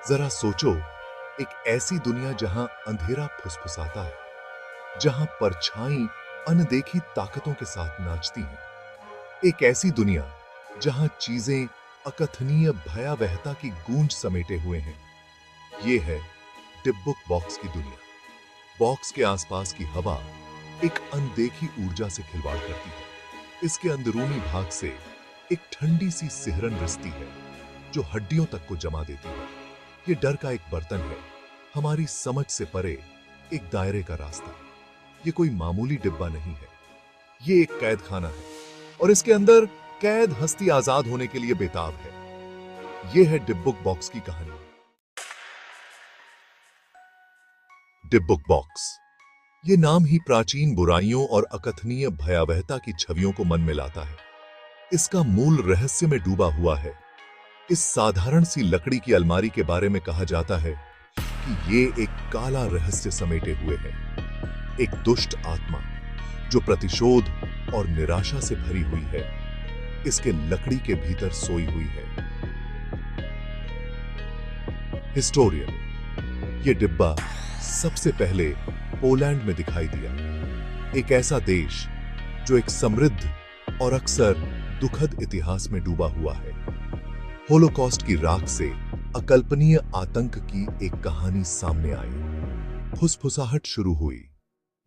जरा सोचो, एक ऐसी दुनिया जहां अंधेरा फुसफुसाता है, जहां परछाई अनदेखी ताकतों के साथ नाचती हैं। एक ऐसी दुनिया जहां चीजें अकथनीय भयावहता की गूंज समेटे हुए हैं। ये है डिब्बुक बॉक्स की दुनिया। बॉक्स के आसपास की हवा एक अनदेखी ऊर्जा से खिलवाड़ करती है। इसके अंदरूनी भाग से एक ठंडी सी सिहरन रिसती है, जो हड्डियों तक को जमा देती है। ये डर का एक बर्तन है, हमारी समझ से परे एक दायरे का रास्ता। ये कोई मामूली डिब्बा नहीं है, ये एक कैद खाना है, और इसके अंदर कैद हस्ती आजाद होने के लिए बेताब है। ये है डिब्बुक बॉक्स की कहानी। डिब्बुक बॉक्स, ये नाम ही प्राचीन बुराइयों और अकथनीय भयावहता की छवियों को मन में लाता है। इसका मूल रहस्य में डूबा हुआ है। इस साधारण सी लकड़ी की अलमारी के बारे में कहा जाता है कि ये एक काला रहस्य समेटे हुए है। एक दुष्ट आत्मा जो प्रतिशोध और निराशा से भरी हुई है, इसके लकड़ी के भीतर सोई हुई है। हिस्टोरियन, ये डिब्बा सबसे पहले पोलैंड में दिखाई दिया। एक ऐसा देश जो एक समृद्ध और अक्सर दुखद इतिहास में डूबा हुआ है। होलोकॉस्ट की राख से अकल्पनीय आतंक की एक कहानी सामने आई। फुसफुसाहट शुरू हुई,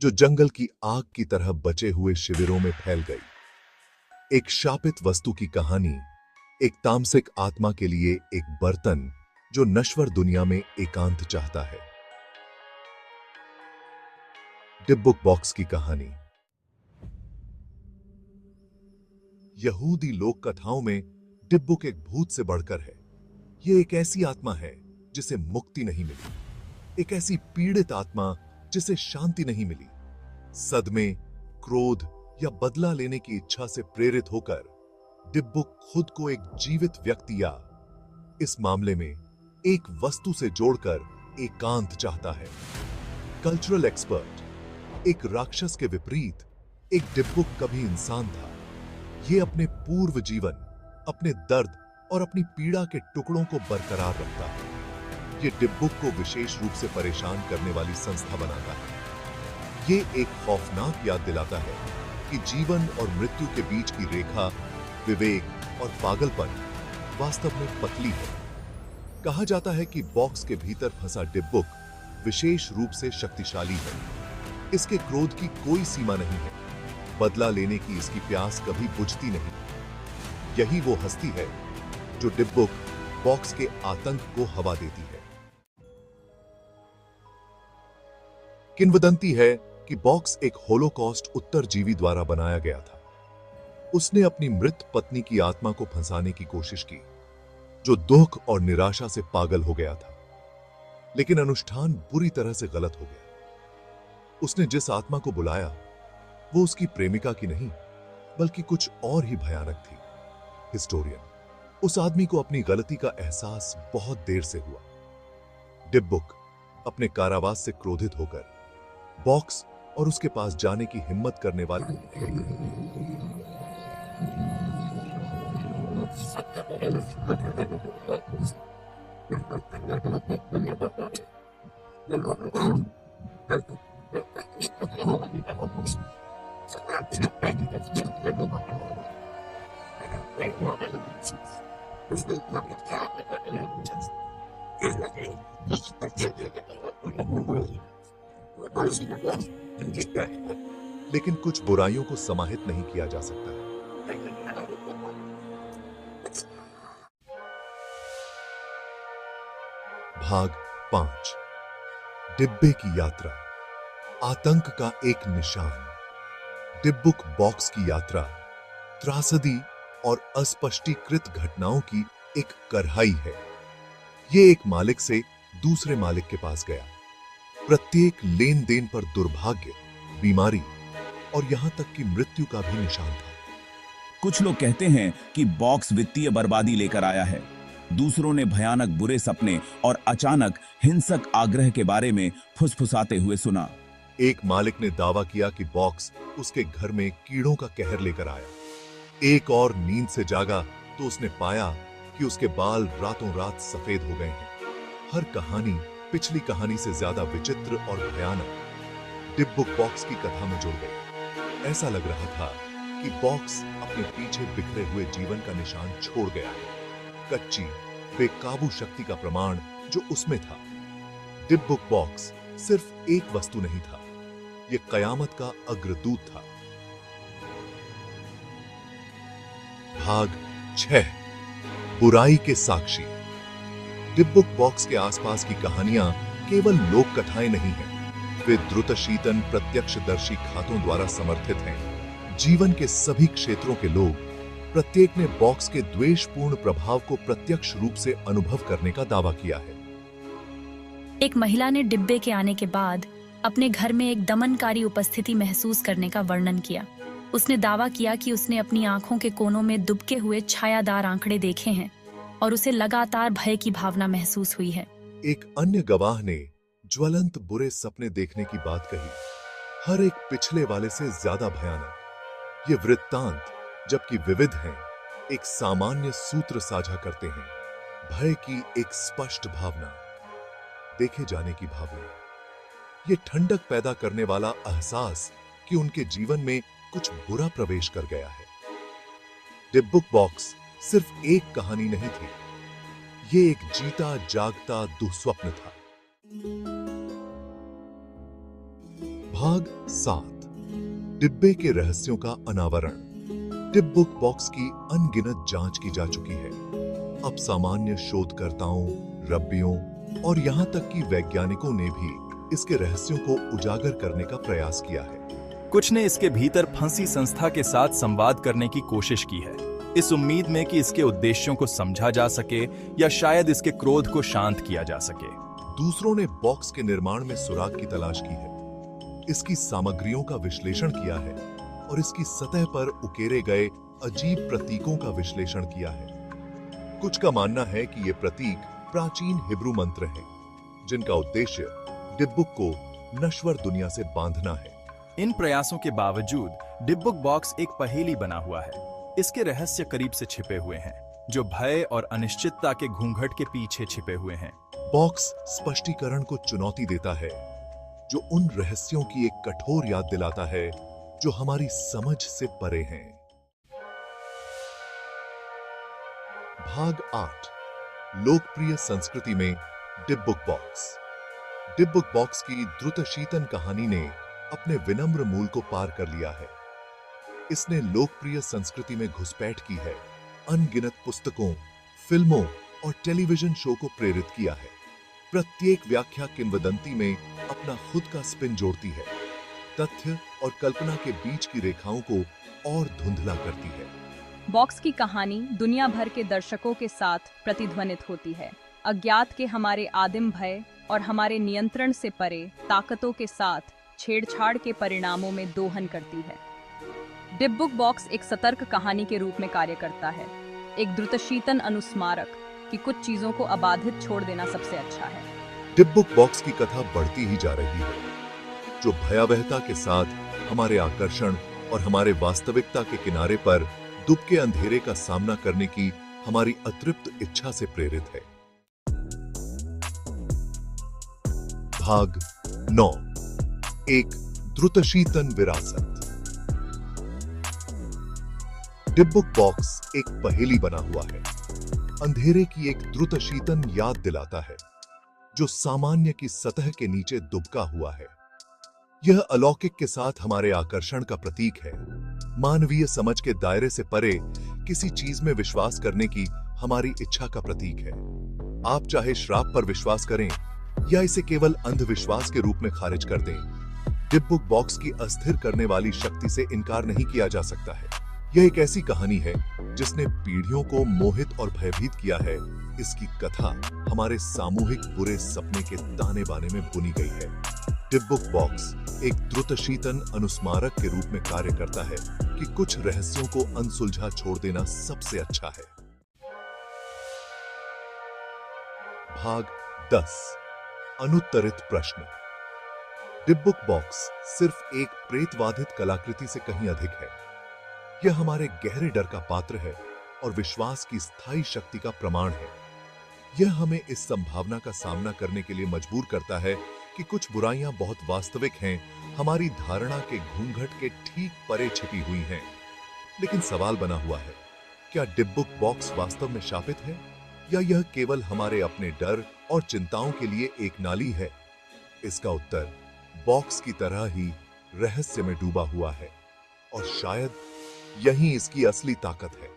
जो जंगल की आग की तरह बचे हुए शिविरों में फैल गई। एक शापित वस्तु की कहानी, एक तामसिक आत्मा के लिए एक बर्तन जो नश्वर दुनिया में एकांत चाहता है। डिब्बुक बॉक्स की कहानी। यहूदी लोक कथाओं में डिब्बुक एक भूत से बढ़कर है। यह एक ऐसी आत्मा है जिसे मुक्ति नहीं मिली, एक ऐसी पीड़ित आत्मा जिसे शांति नहीं मिली। सदमे, क्रोध या बदला लेने की इच्छा से प्रेरित होकर डिब्बुक खुद को एक जीवित व्यक्ति या इस मामले में एक वस्तु से जोड़कर एकांत चाहता है। कल्चरल एक्सपर्ट, एक राक्षस के विपरीत एक डिब्बुक कभी इंसान था। यह अपने पूर्व जीवन, अपने दर्द और अपनी पीड़ा के टुकड़ों को बरकरार रखता है। यह डिब्बुक को विशेष रूप से परेशान करने वाली संस्था बनाता है। यह एक खौफनाक याद दिलाता है कि जीवन और मृत्यु के बीच की रेखा, विवेक और पागलपन वास्तव में पतली है। कहा जाता है कि बॉक्स के भीतर फंसा डिब्बुक विशेष रूप से शक्तिशाली है। इसके क्रोध की कोई सीमा नहीं है, बदला लेने की इसकी प्यास कभी बुझती नहीं। यही वो हस्ती है जो डिब्बुक बॉक्स के आतंक को हवा देती है। किंवदंती है कि बॉक्स एक होलोकॉस्ट उत्तरजीवी द्वारा बनाया गया था। उसने अपनी मृत पत्नी की आत्मा को फंसाने की कोशिश की, जो दुख और निराशा से पागल हो गया था। लेकिन अनुष्ठान बुरी तरह से गलत हो गया। उसने जिस आत्मा को बुलाया वो उसकी प्रेमिका की नहीं, बल्कि कुछ और ही भयानक थी। हिस्टोरियन, उस आदमी को अपनी गलती का एहसास बहुत देर से हुआ। डिब्बुक अपने कारावास से क्रोधित होकर बॉक्स और उसके पास जाने की हिम्मत करने वाले लेकिन कुछ बुराइयों को समाहित नहीं किया जा सकता है। भाग 5, डिब्बे की यात्रा, आतंक का एक निशान। डिब्बुक बॉक्स की यात्रा त्रासदी और अस्पष्टीकृत घटनाओं की एक कढ़ाई है। यह एक मालिक से दूसरे मालिक के पास गया। प्रत्येक लेन देन पर दुर्भाग्य, बीमारी और यहां तक कि मृत्यु का भी निशान था। कुछ लोग कहते हैं कि बॉक्स वित्तीय बर्बादी लेकर आया है। दूसरों ने भयानक बुरे सपने और अचानक हिंसक आग्रह के बारे में फुसफुसाते हुए सुना। एक मालिक ने दावा किया कि बॉक्स उसके घर में कीड़ों का कहर लेकर आया। एक और नींद से जागा तो उसने पाया कि उसके बाल रातों रात सफेद हो गए हैं। हर कहानी पिछली कहानी से ज्यादा विचित्र और भयानक डिब्बुक बॉक्स की कथा में जुड़ गई। ऐसा लग रहा था कि बॉक्स अपने पीछे बिखरे हुए जीवन का निशान छोड़ गया है, कच्ची बेकाबू शक्ति का प्रमाण जो उसमें था। डिब्बुक बॉक्स सिर्फ एक वस्तु नहीं था, यह कयामत का अग्रदूत था। भाग 6, बुराई के साक्षी। डिब्बुक बॉक्स के आसपास की कहानियां केवल लोक कथाएं नहीं हैं, वे द्रुतशीतन प्रत्यक्षदर्शी खातों द्वारा समर्थित हैं। जीवन के सभी क्षेत्रों के लोग, प्रत्येक ने बॉक्स के द्वेषपूर्ण प्रभाव को प्रत्यक्ष रूप से अनुभव करने का दावा किया है। एक महिला ने डिब्बे के आने के बाद अपने घर में एक दमनकारी उपस्थिति महसूस करने का वर्णन किया। उसने दावा किया कि उसने अपनी आंखों के कोनों में दुबके हुए छायादार आंकड़े देखे हैं और उसे लगातार भय की भावना महसूस हुई है। एक अन्य गवाह ने ज्वलंत बुरे सपने देखने की बात कही, हर एक पिछले वाले से ज्यादा भयानक। ये वृत्तांत, जबकि विविध हैं, एक सामान्य सूत्र साझा करते हैं, भय की एक स्पष्ट भावना, देखे जाने की भावना। ये ठंडक पैदा करने वाला एहसास कि उनके जीवन में कुछ बुरा प्रवेश कर गया है। डिब्बुक बॉक्स सिर्फ एक कहानी नहीं थी, ये एक जीता जागता दुःस्वप्न था। भाग 7, डिब्बे के रहस्यों का अनावरण। डिब्बुक बॉक्स की अनगिनत जांच की जा चुकी है। अब सामान्य शोधकर्ताओं, रब्बियों और यहां तक कि वैज्ञानिकों ने भी इसके रहस्यों को उजागर करने का प्रयास किया है। कुछ ने इसके भीतर फंसी संस्था के साथ संवाद करने की कोशिश की है, इस उम्मीद में कि इसके उद्देश्यों को समझा जा सके या शायद इसके क्रोध को शांत किया जा सके। दूसरों ने बॉक्स के निर्माण में सुराग की तलाश की है, इसकी सामग्रियों का विश्लेषण किया है और इसकी सतह पर उकेरे गए अजीब प्रतीकों का विश्लेषण किया है। कुछ का मानना है कि ये प्रतीक प्राचीन हिब्रू मंत्र हैं, जिनका उद्देश्य डिब्बुक को नश्वर दुनिया से बांधना है। इन प्रयासों के बावजूद डिब्बुक बॉक्स एक पहेली बना हुआ है। इसके रहस्य करीब से छिपे हुए हैं, जो भय और अनिश्चितता के घूंघट के पीछे छिपे हुए हैं। बॉक्स स्पष्टीकरण को चुनौती देता है, जो उन रहस्यों की एक कठोर याद दिलाता है जो हमारी समझ से परे हैं। भाग 8, लोकप्रिय संस्कृति में डिब्बुक बॉक्स। डिब्बुक बॉक्स की द्रुतशीतन कहानी ने अपने विनम्र मूल को पार कर लिया है। इसने लोकप्रिय संस्कृति में घुसपैठ की है, अनगिनत पुस्तकों, फिल्मों और टेलीविजन शो को प्रेरित किया है। प्रत्येक व्याख्या किंवदंती में अपना खुद का स्पिन जोड़ती है, तथ्य और कल्पना के बीच की रेखाओं को और धुंधला करती है। बॉक्स की कहानी दुनिया भर के दर्शकों के साथ प्रतिध्वनित होती है, अज्ञात के हमारे आदिम भय और हमारे नियंत्रण से परे ताकतों के साथ छेड़छाड़ के परिणामों में दोहन करती है। डिब्बुक बॉक्स एक सतर्क कहानी के रूप में कार्य करता है, एक द्रुतशीतन अनुस्मारक कि कुछ चीजों को अबाधित छोड़ देना सबसे अच्छा है। डिब्बुक बॉक्स की कथा बढ़ती ही जा रही है, जो भयावहता के साथ हमारे आकर्षण और हमारे वास्तविकता के किनारे पर दुबके अंधेरे का सामना करने की हमारी अतृप्त इच्छा से प्रेरित है। भाग 9, एक द्रुतशीतन विरासत। डिब्बुक बॉक्स एक पहेली बना हुआ है, अंधेरे की एक द्रुतशीतन याद दिलाता है, जो सामान्य की सतह के नीचे दुबका हुआ है। यह अलौकिक के साथ हमारे आकर्षण का प्रतीक है, मानवीय समझ के दायरे से परे किसी चीज में विश्वास करने की हमारी इच्छा का प्रतीक है। आप चाहे श्राप पर विश्वास करें या इसे केवल अंधविश्वास के रूप में खारिज कर दें, डिब्बुक बॉक्स की अस्थिर करने वाली शक्ति से इनकार नहीं किया जा सकता है। यह एक ऐसी कहानी है जिसने पीढ़ियों को मोहित और भयभीत किया है। इसकी कथा हमारे सामूहिक बुरे सपने के ताने बाने में बुनी गई है। डिब्बुक बॉक्स एक द्रुतशीतन अनुस्मारक के रूप में कार्य करता है कि कुछ रहस्यों को अनसुलझा छोड़ देना सबसे अच्छा है। भाग 10, अनुत्तरित प्रश्न। डिब्बुक बॉक्स सिर्फ एक प्रेतवाधित कलाकृति से कहीं अधिक है। यह हमारे गहरे डर का पात्र है और विश्वास की स्थायी शक्ति का प्रमाण है। यह हमें इस संभावना का सामना करने के लिए मजबूर करता है कि कुछ बुराइयां बहुत वास्तविक हैं, हमारी धारणा के घूंघट के ठीक परे छिपी हुई हैं। लेकिन सवाल बना हुआ है, क्या डिब्बुक बॉक्स वास्तव में शापित है या यह केवल हमारे अपने डर और चिंताओं के लिए एक नाली है? इसका उत्तर बॉक्स की तरह ही रहस्य में डूबा हुआ है और शायद यही इसकी असली ताकत है।